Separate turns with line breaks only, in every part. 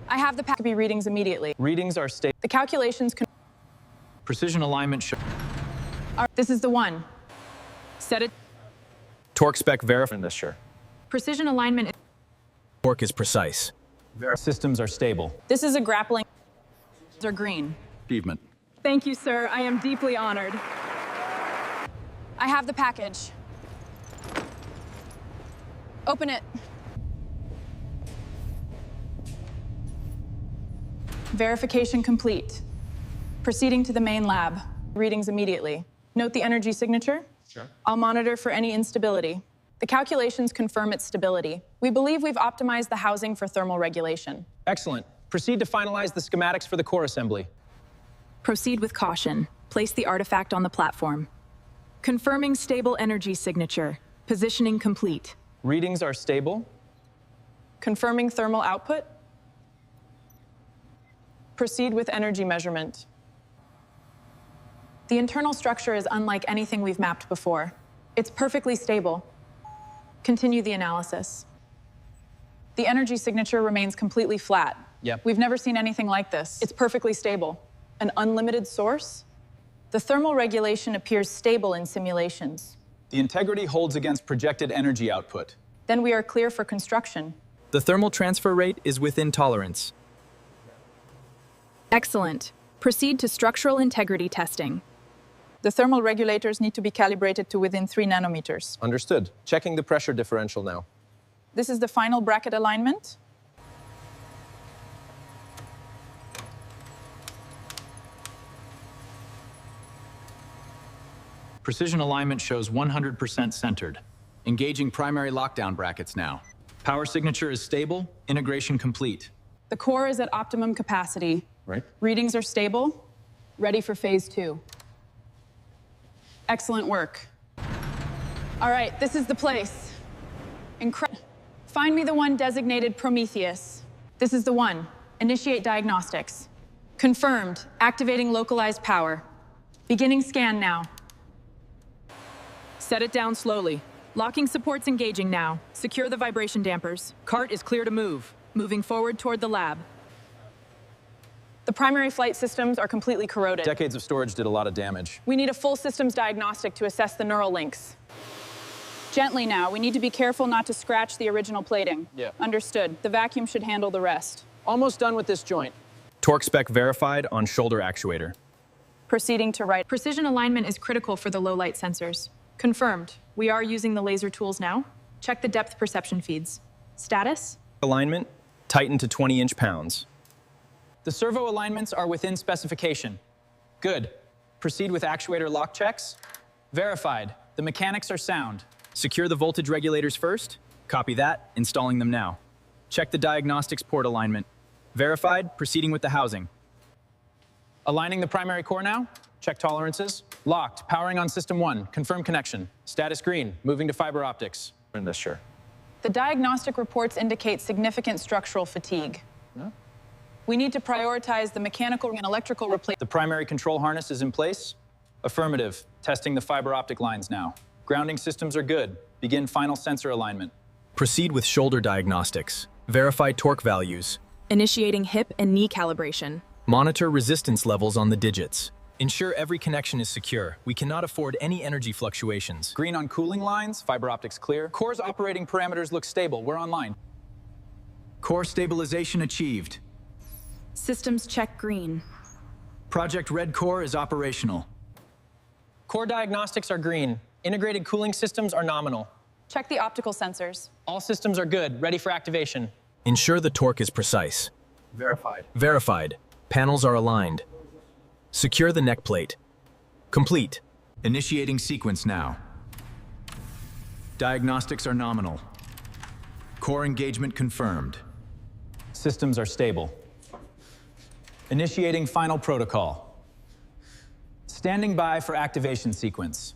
I have the package readings immediately.
Readings are stable.
The calculations can...
Precision alignment show.
This is the one. Set it.
Torque spec verified. This sure.
Precision alignment.
Torque is precise.
Systems are stable.
This is a grappling. Are green.
Achievement.
Thank you, sir. I am deeply honored. I have the package. Open it. Verification complete. Proceeding to the main lab. Readings immediately. Note the energy signature.
Sure.
I'll monitor for any instability. The calculations confirm its stability. We believe we've optimized the housing for thermal regulation.
Excellent. Proceed to finalize the schematics for the core assembly.
Proceed with caution. Place the artifact on the platform. Confirming stable energy signature. Positioning complete.
Readings are stable.
Confirming thermal output. Proceed with energy measurement. The internal structure is unlike anything we've mapped before. It's perfectly stable. Continue the analysis. The energy signature remains completely flat.
Yep.
We've never seen anything like this. It's perfectly stable. An unlimited source? The thermal regulation appears stable in simulations.
The integrity holds against projected energy output.
Then we are clear for construction.
The thermal transfer rate is within tolerance.
Excellent. Proceed to structural integrity testing. The thermal regulators need to be calibrated to within 3 nanometers.
Understood. Checking the pressure differential now.
This is the final bracket alignment.
Precision alignment shows 100% centered. Engaging primary lockdown brackets now. Power signature is stable, integration complete.
The core is at optimum capacity.
Right.
Readings are stable, ready for phase 2. Excellent work. All right, this is the place. Incredible. Find me the one designated Prometheus. This is the one. Initiate diagnostics. Confirmed. Activating localized power. Beginning scan now. Set it down slowly. Locking supports engaging now. Secure the vibration dampers. Cart is clear to move. Moving forward toward the lab. The primary flight systems are completely corroded.
Decades of storage did a lot of damage.
We need a full systems diagnostic to assess the neural links. Gently now. We need to be careful not to scratch the original plating.
Yeah.
Understood. The vacuum should handle the rest.
Almost done with this joint.
Torque spec verified on shoulder actuator.
Proceeding to right. Precision alignment is critical for the low light sensors. Confirmed. We are using the laser tools now. Check the depth perception feeds. Status?
Alignment, tighten to 20-inch pounds.
The servo alignments are within specification. Good. Proceed with actuator lock checks. Verified. The mechanics are sound.
Secure the voltage regulators first. Copy that, installing them now. Check the diagnostics port alignment. Verified, proceeding with the housing.
Aligning the primary core now. Check tolerances. Locked. Powering on system 1. Confirm connection. Status green. Moving to fiber optics.
In this sure.
The diagnostic reports indicate significant structural fatigue.
Yeah.
We need to prioritize the mechanical and electrical replacement.
The primary control harness is in place. Affirmative. Testing the fiber optic lines now. Grounding systems are good. Begin final sensor alignment.
Proceed with shoulder diagnostics. Verify torque values.
Initiating hip and knee calibration.
Monitor resistance levels on the digits. Ensure every connection is secure. We cannot afford any energy fluctuations.
Green on cooling lines. Fiber optics clear. Core's operating parameters look stable. We're online. Core stabilization achieved.
Systems check green.
Project Red Core is operational.
Core diagnostics are green. Integrated cooling systems are nominal.
Check the optical sensors.
All systems are good, ready for activation.
Ensure the torque is precise.
Verified.
Verified. Panels are aligned. Secure the neck plate. Complete.
Initiating sequence now. Diagnostics are nominal. Core engagement confirmed. Systems are stable. Initiating final protocol. Standing by for activation sequence.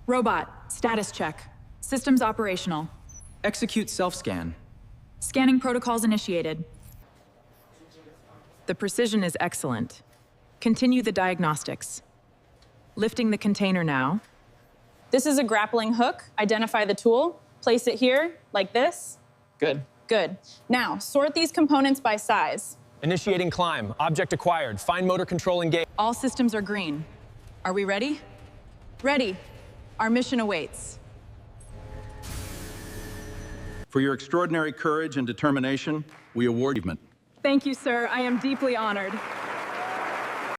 Robot, status check. Systems operational.
Execute self-scan.
Scanning protocols initiated. The precision is excellent. Continue the diagnostics. Lifting the container now. This is a grappling hook. Identify the tool. Place it here, like this.
Good.
Good. Now, sort these components by size.
Initiating climb. Object acquired. Fine motor control engaged.
All systems are green. Are we ready? Ready. Our mission awaits.
For your extraordinary courage and determination, we award you.
Thank you, sir. I am deeply honored.